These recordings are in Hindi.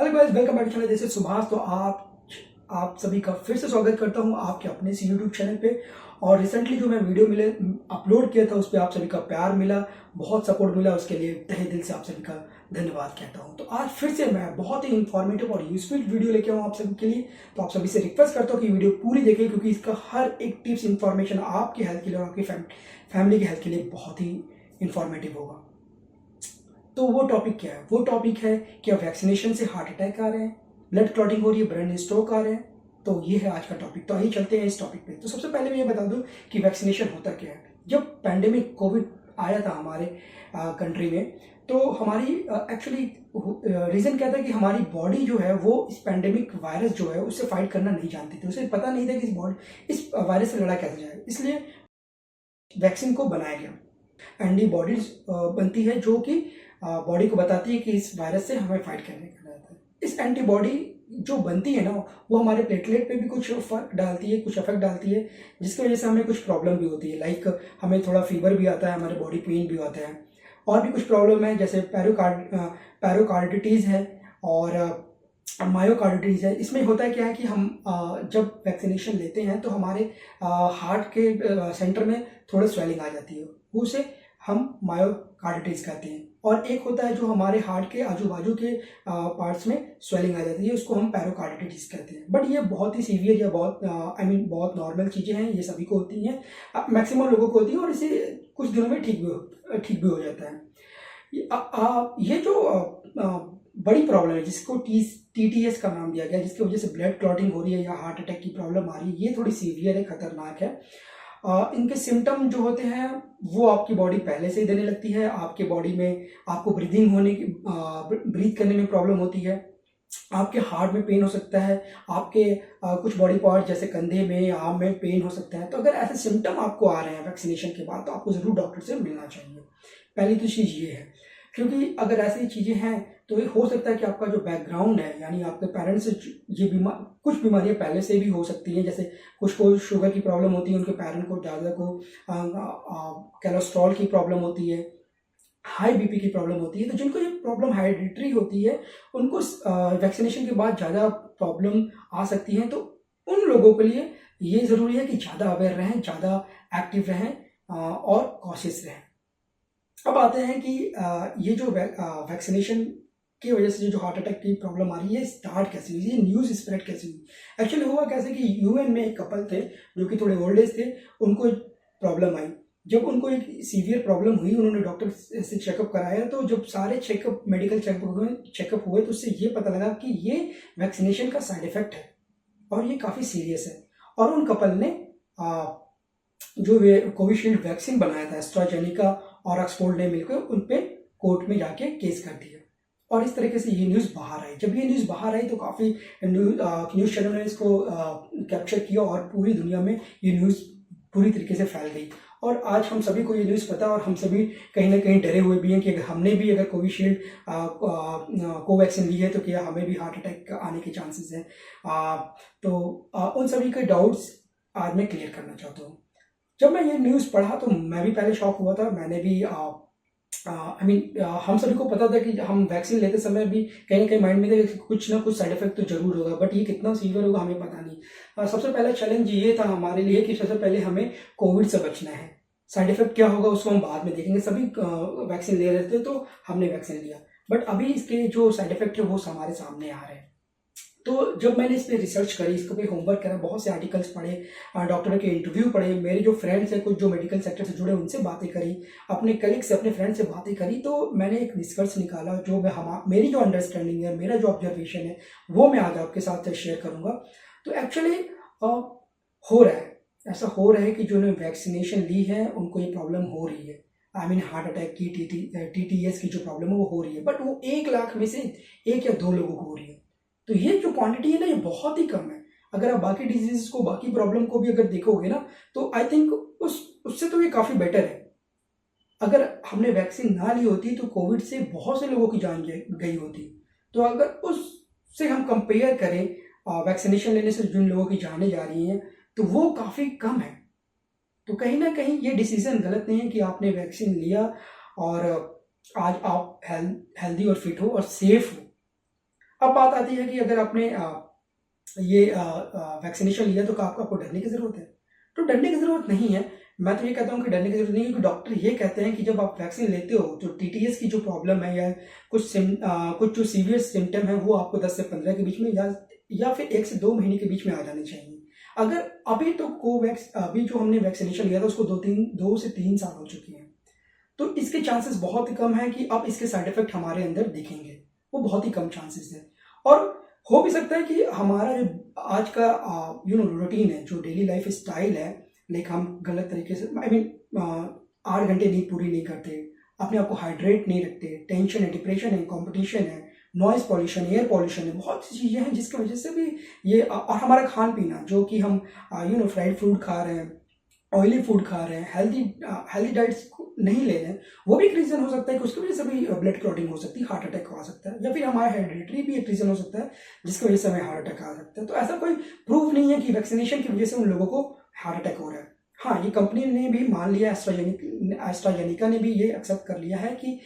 Hello guys, welcome back to channel. This is Subhash. तो आप सभी का फिर से स्वागत करता हूं आपके अपने इस यूट्यूब चैनल पे। और रिसेंटली जो मैं वीडियो अपलोड किया था उस पर आप सभी का प्यार मिला, बहुत सपोर्ट मिला, उसके लिए तहे दिल से आप सभी का धन्यवाद कहता हूं। तो आज फिर से मैं बहुत ही इंफॉर्मेटिव और यूजफुल वीडियो लेके आऊँ आप सभी के लिए। तो आप सभी से रिक्वेस्ट करता हूँ कि वीडियो पूरी देखें, क्योंकि इसका हर एक टिप्स इन्फॉर्मेशन आपकी हेल्थ के लिए और आपकी फैमिली की हेल्थ के लिए बहुत ही इंफॉर्मेटिव होगा। तो वो टॉपिक क्या है? वो टॉपिक है कि वैक्सीनेशन से हार्ट अटैक आ रहे हैं, ब्लड क्लॉटिंग हो रही है, ब्रेन स्ट्रोक आ रहे हैं। तो ये है आज का टॉपिक। तो आइए चलते हैं इस टॉपिक पे। तो सबसे पहले मैं ये बता दूं कि वैक्सीनेशन होता क्या है। जब पैंडेमिक कोविड आया था हमारे कंट्री में, तो हमारी एक्चुअली रीज़न क्या था कि हमारी बॉडी जो है वो इस पैंडेमिक वायरस जो है उससे फाइट करना नहीं जानती थी। उसे पता नहीं था कि इस वायरस से लड़ा कैसे जाए, इसलिए वैक्सीन को बनाया गया। एंटीबॉडीज बनती है जो कि बॉडी को बताती है कि इस वायरस से हमें फाइट करने का रहता है। इस एंटीबॉडी जो बनती है ना, वो हमारे प्लेटलेट पे भी कुछ फर्क डालती है, कुछ इफेक्ट डालती है, जिसकी वजह से हमें कुछ प्रॉब्लम भी होती है। लाइक हमें थोड़ा फीवर भी आता है, हमारे बॉडी पेन भी होता है, और भी कुछ प्रॉब्लम है जैसे पैरोकार्डिटीज है और मायोकार्डिटीज है। इसमें होता है क्या है कि हम जब वैक्सीनेशन लेते हैं तो हमारे हार्ट के सेंटर में थोड़ा स्वेलिंग आ जाती है, उसे हम मायोकार्डिटीज कहते हैं। और एक होता है जो हमारे हार्ट के आजू बाजू के पार्ट्स में स्वेलिंग आ जाती है, उसको हम पैरोकार्डिटीज कहते हैं। बट ये बहुत ही सीवियर या बहुत बहुत नॉर्मल चीज़ें हैं, ये सभी को होती हैं, मैक्सिमम लोगों को होती है, और इसे कुछ दिनों में ठीक भी हो जाता है। ये जो बड़ी प्रॉब्लम है जिसको TTS का नाम दिया गया, जिसकी वजह से ब्लड क्लॉटिंग हो रही है या हार्ट अटैक की प्रॉब्लम आ रही है, ये थोड़ी सीवियर है, खतरनाक है। इनके सिम्टम जो होते हैं वो आपकी बॉडी पहले से ही देने लगती है। आपके बॉडी में आपको ब्रीथ करने में प्रॉब्लम होती है, आपके हार्ट में पेन हो सकता है, आपके कुछ बॉडी पार्ट जैसे कंधे में, आर्म में पेन हो सकता है। तो अगर ऐसे सिम्टम आपको आ रहे हैं वैक्सीनेशन के बाद, तो आपको ज़रूर डॉक्टर से मिलना चाहिए। पहली तो चीज़ ये है, क्योंकि अगर ऐसी चीज़ें हैं तो ये हो सकता है कि आपका जो बैकग्राउंड है, यानी आपके पेरेंट्स से कुछ बीमारियां पहले से भी हो सकती हैं। जैसे कुछ को शुगर की प्रॉब्लम होती है, उनके पेरेंट को ज़्यादा को कोलेस्ट्रॉल की प्रॉब्लम होती है, हाई बीपी की प्रॉब्लम होती है। तो जिनको ये प्रॉब्लम हेरिडिटरी होती है, उनको वैक्सीनेशन के बाद ज़्यादा प्रॉब्लम आ सकती है। तो उन लोगों के लिए ये ज़रूरी है कि ज़्यादा अवेयर रहें, ज़्यादा एक्टिव रहें और कॉशियस रहें। अब आते हैं कि ये जो वैक्सीनेशन की वजह से जो हार्ट अटैक की प्रॉब्लम आ रही है, स्टार्ट कैसे हुई, ये न्यूज़ स्प्रेड कैसे हुई। एक्चुअली हुआ कैसे कि यूएन में एक कपल थे जो कि थोड़े ओल्ड एज थे, उनको एक प्रॉब्लम आई। जब उनको एक सीवियर प्रॉब्लम हुई, उन्होंने डॉक्टर से चेकअप कराया। तो जब सारे मेडिकल चेकअप हुए तो उससे ये पता लगा कि ये वैक्सीनेशन का साइड इफेक्ट है और ये काफ़ी सीरियस है। और उन कपल ने जो कोविशील्ड वैक्सीन बनाया था, एस्ट्राजेनेका और ऑक्सफोर्ड ने मिलकर उन पे कोर्ट में जाके केस कर दिया। और इस तरीके से ये न्यूज़ बाहर आई। जब ये न्यूज़ बाहर आई तो काफ़ी न्यूज़ चैनल ने इसको कैप्चर किया और पूरी दुनिया में ये न्यूज़ पूरी तरीके से फैल गई। और आज हम सभी को ये न्यूज़ पता है, और हम सभी कहीं ना कहीं डरे हुए भी हैं कि हमने भी अगर कोविशील्ड कोवैक्सीन ली है तो क्या हमें भी हार्ट अटैक आने के चांसेस हैं। तो उन सभी के डाउट्स आज मैं क्लियर करना चाहता हूँ। जब मैं ये न्यूज़ पढ़ा तो मैं भी पहले शॉक हुआ था। मैंने भी हम सभी को पता था कि हम वैक्सीन लेते समय भी कहीं ना कहीं माइंड में था कि कुछ ना कुछ साइड इफेक्ट तो जरूर होगा, बट ये कितना सीवियर होगा हमें पता नहीं। सबसे पहला चैलेंज ये था हमारे लिए कि सबसे पहले हमें कोविड से बचना है। साइड इफेक्ट क्या होगा उसको हम बाद में देखेंगे। सभी वैक्सीन ले रहे थे तो हमने वैक्सीन लिया, बट अभी इसके जो साइड इफेक्ट है वो हमारे सामने आ रहे हैं। तो जब मैंने इस पर रिसर्च करी, इसके पे होमवर्क करा, बहुत से आर्टिकल्स पढ़े, डॉक्टरों के इंटरव्यू पढ़े, मेरे जो फ्रेंड्स हैं कुछ जो मेडिकल सेक्टर से जुड़े उनसे बातें करी, अपने कलीग से, अपने फ्रेंड से बातें करी, तो मैंने एक निष्कर्ष निकाला जो मेरी जो अंडरस्टैंडिंग है, मेरा जो ऑब्जर्वेशन है, वो मैं आज आपके साथ शेयर करूँगा। तो एक्चुअली हो रहा है, ऐसा हो रहा है कि जो वैक्सीनेशन ली है उनको ये प्रॉब्लम हो रही है। हार्ट अटैक की TTS की जो प्रॉब्लम है वो हो रही है, बट वो 1 लाख में से 1 या 2 लोगों को हो रही है। तो ये जो क्वांटिटी है ना, ये बहुत ही कम है। अगर आप बाकी डिजीज को, बाकी प्रॉब्लम को भी अगर देखोगे ना, तो आई थिंक उससे तो ये काफ़ी बेटर है। अगर हमने वैक्सीन ना ली होती तो कोविड से बहुत से लोगों की जान गई होती। तो अगर उससे हम कंपेयर करें वैक्सीनेशन लेने से जिन लोगों की जाने जा रही हैं, तो वो काफ़ी कम है। तो कहीं ना कहीं ये डिसीजन गलत नहीं है कि आपने वैक्सीन लिया और आज आप हेल्दी और फिट हो और सेफ हो। अब बात आती है कि अगर आपने ये वैक्सीनेशन लिया तो क्या आपको डरने की ज़रूरत है? तो डरने की ज़रूरत नहीं है। मैं तो ये कहता हूँ कि डरने की ज़रूरत नहीं है, क्योंकि डॉक्टर ये कहते हैं कि जब आप वैक्सीन लेते हो तो टीटीएस की जो प्रॉब्लम है या कुछ जो सीवियर सिम्पटम है वो आपको 10 से 15 के बीच में या फिर 1 से 2 महीने के बीच में आ जाने चाहिए। अगर अभी तो अभी जो हमने वैक्सीनेशन लिया था उसको 2 से 3 साल हो चुके हैं। तो इसके चांसेस बहुत ही कम है कि अब इसके साइड इफेक्ट हमारे अंदर दिखेंगे, वो बहुत ही कम चांसेस है। और हो भी सकता है कि हमारा जो आज का रूटीन है, जो डेली लाइफ स्टाइल है, लाइक हम गलत तरीके से 8 घंटे नींद पूरी नहीं करते, अपने आप को हाइड्रेट नहीं रखते, टेंशन है, डिप्रेशन है, कंपटीशन है, नॉइज पॉल्यूशन, एयर पॉल्यूशन है, बहुत सी चीज़ें हैं जिसकी वजह से भी ये और हमारा खान पीना जो कि हम फ्राइड फूड खा रहे हैं, ऑयली फूड खा रहे हैं, हेल्दी डाइट्स नहीं ले रहे हैं, वो भी एक रीज़न हो सकता है कि उसकी वजह से भी ब्लड क्लॉटिंग हो सकती है, हार्ट अटैक आ सकता है, या फिर हमारा हेरिडिटरी भी एक रीज़न हो सकता है जिसकी वजह से हमें हार्ट अटैक आ सकता है। तो ऐसा कोई प्रूफ नहीं है कि वैक्सीनेशन की वजह से उन लोगों को हार्ट अटैक हो रहा है। हाँ, ये कंपनी ने भी मान लिया, एस्ट्राजेनिका ने भी ये एक्सेप्ट कर लिया है कि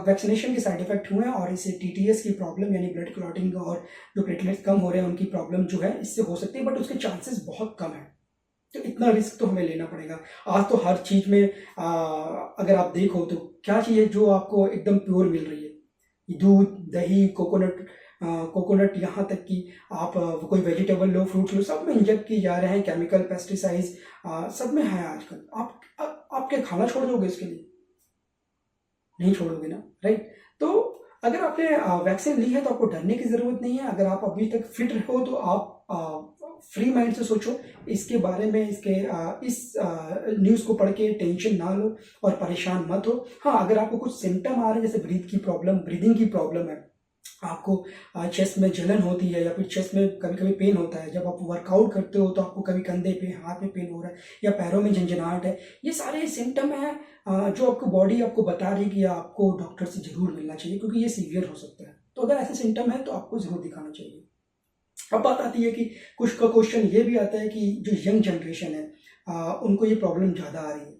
वैक्सीनेशन के साइड इफेक्ट हुए हैं और इससे टीटीएस की प्रॉब्लम यानी ब्लड क्लॉटिंग और जो प्लेटलेट्स कम हो रहे हैं उनकी प्रॉब्लम जो है इससे हो सकती है, बट उसके चांसेस बहुत कम है। तो इतना रिस्क तो हमें लेना पड़ेगा। आज तो हर चीज़ में अगर आप देखो तो क्या चीज़ है जो आपको एकदम प्योर मिल रही है? दूध, दही, कोकोनट, यहाँ तक कि आप कोई वेजिटेबल लो, फ्रूट्स लो, सब में इंजेक्ट किए जा रहे हैं केमिकल, पेस्टिसाइड्स सब में है आजकल। आप क्या खाना छोड़ दोगे इसके लिए? नहीं छोड़ोगे ना, राइट? तो अगर आपने वैक्सीन ली है तो आपको डरने की ज़रूरत नहीं है। अगर आप अभी तक फिट हो तो आप फ्री माइंड से सोचो इसके बारे में, इस न्यूज़ को पढ़ के टेंशन ना लो और परेशान मत हो। हाँ, अगर आपको कुछ सिम्टम आ रहे हैं, जैसे ब्रीदिंग की प्रॉब्लम है, आपको चेस्ट में जलन होती है या फिर चेस्ट में कभी कभी पेन होता है, जब आप वर्कआउट करते हो तो आपको कभी कंधे पे, हाथ में पेन हो रहा है या पैरों में झंझनाहट है, ये सारे सिम्टम हैं जो आपको बॉडी आपको बता रही है कि आपको डॉक्टर से ज़रूर मिलना चाहिए, क्योंकि ये सीवियर हो सकता है। तो अगर ऐसे सिम्टम है तो आपको ज़रूर दिखाना चाहिए। अब बात आती है कि कुछ का क्वेश्चन ये भी आता है कि जो यंग जनरेशन है उनको ये प्रॉब्लम ज़्यादा आ रही है।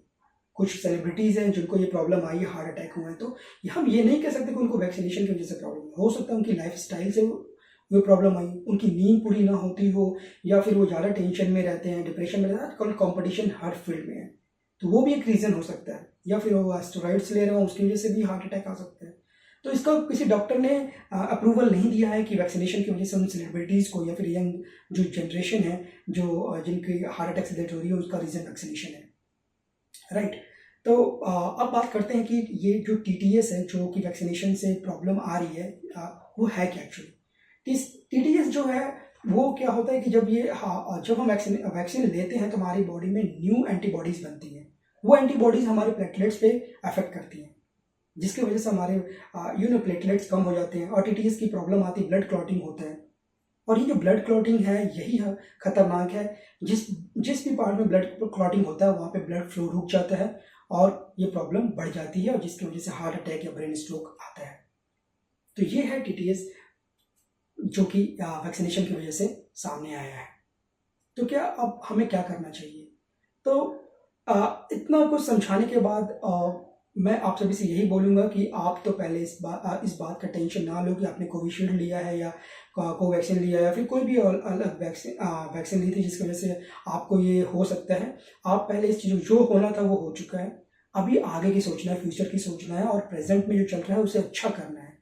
कुछ सेलिब्रिटीज़ हैं जिनको ये प्रॉब्लम आई है, हार्ट अटैक हुए हैं, तो हम ये नहीं कह सकते कि उनको वैक्सीनेशन की वजह से प्रॉब्लम हो सकता है उनकी लाइफ स्टाइल से वो प्रॉब्लम आई, उनकी नींद पूरी ना होती हो, या फिर वो ज़्यादा टेंशन में रहते हैं, डिप्रेशन में रहते हैं। आजकल कॉम्पिटिशन हर फील्ड में है, तो वो भी एक रीज़न हो सकता है। या फिर वो स्टेरॉइड्स ले रहे हो, उसकी वजह से भी हार्ट अटैक आ सकता है। तो इसका किसी डॉक्टर ने अप्रूवल नहीं दिया है कि वैक्सीनेशन की वजह से उन सेलिब्रिटीज़ को या फिर यंग जो जनरेशन है जो जिनकी हार्ट अटैक से डेथ हो रही है उसका रीज़न वैक्सीनेशन है, राइट? तो अब बात करते हैं कि ये जो टीटीएस है जो कि वैक्सीनेशन से प्रॉब्लम आ रही है, वो है क्या एक्चुअली? टीटीएस जो है वो क्या होता है कि जब हम वैक्सीन लेते हैं तो हमारी बॉडी में न्यू एंटीबॉडीज़ बनती हैं। वो एंटीबॉडीज़ हमारे प्लेटलेट्स पे अफेक्ट करती हैं, जिसकी वजह से हमारे प्लेटलेट्स कम हो जाते हैं और टीटीएस की प्रॉब्लम आती है, ब्लड क्लॉटिंग होता है। और ये जो ब्लड क्लॉटिंग है यही खतरनाक है। जिस भी पार्ट में ब्लड क्लॉटिंग होता है वहाँ पे ब्लड फ्लो रुक जाता है और ये प्रॉब्लम बढ़ जाती है और जिसकी वजह से हार्ट अटैक या ब्रेन स्ट्रोक आता है। तो ये है टीटीएस जो कि वैक्सीनेशन की वजह से सामने आया है। तो क्या अब हमें क्या करना चाहिए? तो इतना कुछ समझाने के बाद मैं आप सभी से यही बोलूँगा कि आप तो पहले इस बात का टेंशन ना लो कि आपने कोविशील्ड लिया है या कोवैक्सीन लिया है या फिर कोई भी अलग वैक्सीन ली थी जिसकी वजह से आपको ये हो सकता है। आप पहले इस चीज़ जो होना था वो हो चुका है। अभी आगे की सोचना है, फ्यूचर की सोचना है और प्रेजेंट में जो चल रहा है उसे अच्छा करना है,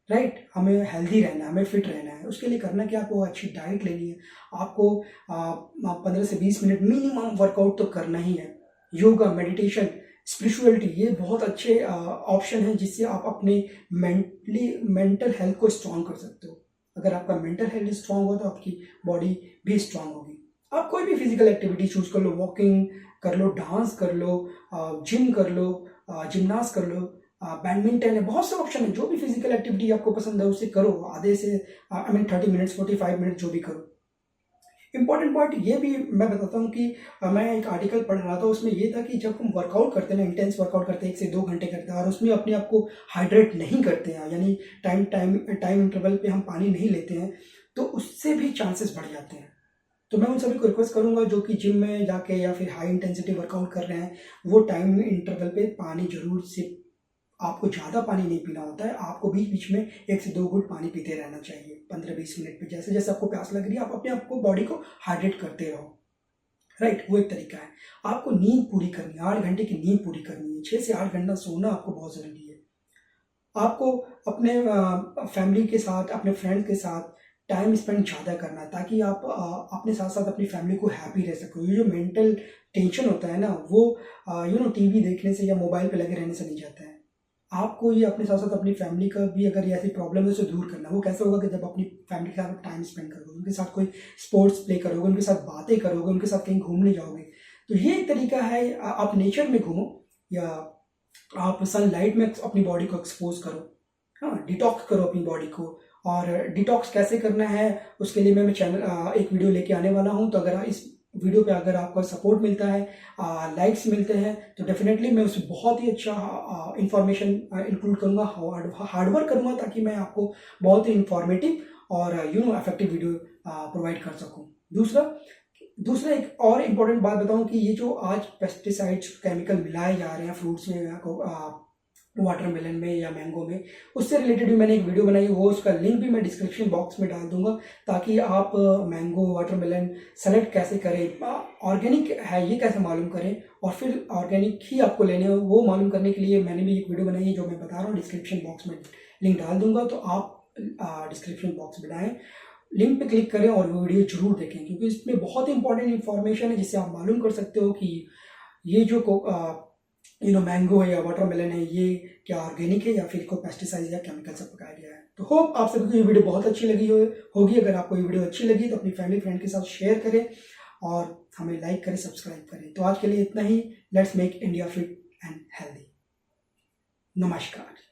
राइट? हमें हेल्दी रहना है, हमें फिट रहना है। उसके लिए करना क्या, आपको अच्छी डाइट लेनी है, आपको 15 से 20 मिनट मिनिमम वर्कआउट तो करना ही है। योगा, मेडिटेशन, स्पिरिचुअलिटी, ये बहुत अच्छे ऑप्शन हैं जिससे आप अपने मेंटल हेल्थ को स्ट्रॉन्ग कर सकते हो। अगर आपका मेंटल हेल्थ स्ट्रॉन्ग हो तो आपकी बॉडी भी स्ट्रॉन्ग होगी। आप कोई भी फिजिकल एक्टिविटी चूज कर लो, वॉकिंग कर लो, डांस कर लो, जिम कर लो, जिमनास्ट कर लो, बैडमिंटन है, बहुत से ऑप्शन है। जो भी फिजिकल एक्टिविटी आपको पसंद है उसे करो, आधे से 30 मिनट्स 45 मिनट जो भी करो। इंपॉर्टेंट पॉइंट ये भी मैं बताता हूँ कि मैं एक आर्टिकल पढ़ रहा था, उसमें ये था कि जब हम वर्कआउट करते हैं ना, इंटेंस वर्कआउट करते हैं 1 से 2 घंटे करते हैं और उसमें अपने आप को हाइड्रेट नहीं करते हैं, यानी टाइम इंटरवल पे हम पानी नहीं लेते हैं, तो उससे भी चांसेस बढ़ जाते हैं। तो मैं उन सभी को रिक्वेस्ट करूंगा जो कि जिम में जाके या फिर हाई इंटेंसिटी वर्कआउट कर रहे हैं, वो टाइम इंटरवल पे पानी जरूर से आपको ज़्यादा पानी नहीं पीना होता है, आपको बीच बीच में 1 से 2 घूंट पानी पीते रहना चाहिए 15-20 मिनट पे। जैसे जैसे आपको प्यास लग रही है आप अपने आप को बॉडी को हाइड्रेट करते रहो, राइट। वो एक तरीका है। आपको नींद पूरी करनी है, 8 घंटे की नींद पूरी करनी है, 6 से 8 घंटा सोना आपको बहुत ज़रूरी है। आपको अपने फैमिली के साथ, अपने फ्रेंड्स के साथ टाइम स्पेंड ज़्यादा करना है, ताकि आप अपने साथ साथ अपनी फैमिली को हैप्पी रह सको। ये जो मेंटल टेंशन होता है ना, वो टीवी देखने से या मोबाइल पे लगे रहने से नहीं जाता है। आपको ये अपने साथ साथ अपनी फैमिली का भी, अगर ये ऐसी प्रॉब्लम है उसे दूर करना। वो कैसे होगा कि जब अपनी फैमिली के साथ टाइम स्पेंड करोगे, उनके साथ कोई स्पोर्ट्स प्ले करोगे, उनके साथ बातें करोगे, उनके साथ कहीं घूमने जाओगे। तो ये एक तरीका है, आप नेचर में घूमो या आप सनलाइट में अपनी बॉडी को एक्सपोज करो। हाँ, डिटॉक्स करो अपनी बॉडी को। और डिटॉक्स कैसे करना है उसके लिए मैं चैनल एक वीडियो लेके आने वाला हूँ। तो अगर इस वीडियो पे अगर आपका सपोर्ट मिलता है, लाइक्स मिलते हैं, तो डेफिनेटली मैं उसमें बहुत ही अच्छा इंफॉर्मेशन इंक्लूड करूँगा, हार्डवर्क करूँगा, ताकि मैं आपको बहुत ही इंफॉर्मेटिव और इफेक्टिव वीडियो प्रोवाइड कर सकूँ। दूसरा एक और इम्पोर्टेंट बात बताऊं कि ये जो आज पेस्टिसाइड्स, केमिकल मिलाए जा रहे हैं फ्रूट्स में या वाटरमेलन में या मैंगो में, उससे रिलेटेड भी मैंने एक वीडियो बनाई है। वो उसका लिंक भी मैं डिस्क्रिप्शन बॉक्स में डाल दूंगा, ताकि आप मैंगो, वाटरमेलन सेलेक्ट कैसे करें, ऑर्गेनिक है ये कैसे मालूम करें, और फिर ऑर्गेनिक ही आपको लेने हो वो मालूम करने के लिए मैंने भी एक वीडियो बनाई है, जो मैं बता रहा हूँ। डिस्क्रिप्शन बॉक्स में लिंक डाल दूंगा, तो आप डिस्क्रिप्शन बॉक्स में डालें, लिंक पे क्लिक करें और वो वीडियो जरूर देखें, क्योंकि इसमें बहुत इंपॉर्टेंट इन्फॉर्मेशन है, जिससे आप मालूम कर सकते हो कि ये जो मैंगो है या वाटरमेलन है, ये क्या ऑर्गेनिक है या फिर कोई पेस्टिसाइड या केमिकल से पकाया गया है। तो होप आप सभी को ये वीडियो बहुत अच्छी लगी होगी। अगर आपको ये वीडियो अच्छी लगी तो अपनी फैमिली फ्रेंड के साथ शेयर करें और हमें लाइक करें, सब्सक्राइब करें। तो आज के लिए इतना ही। Let's make India fit and healthy. नमस्कार।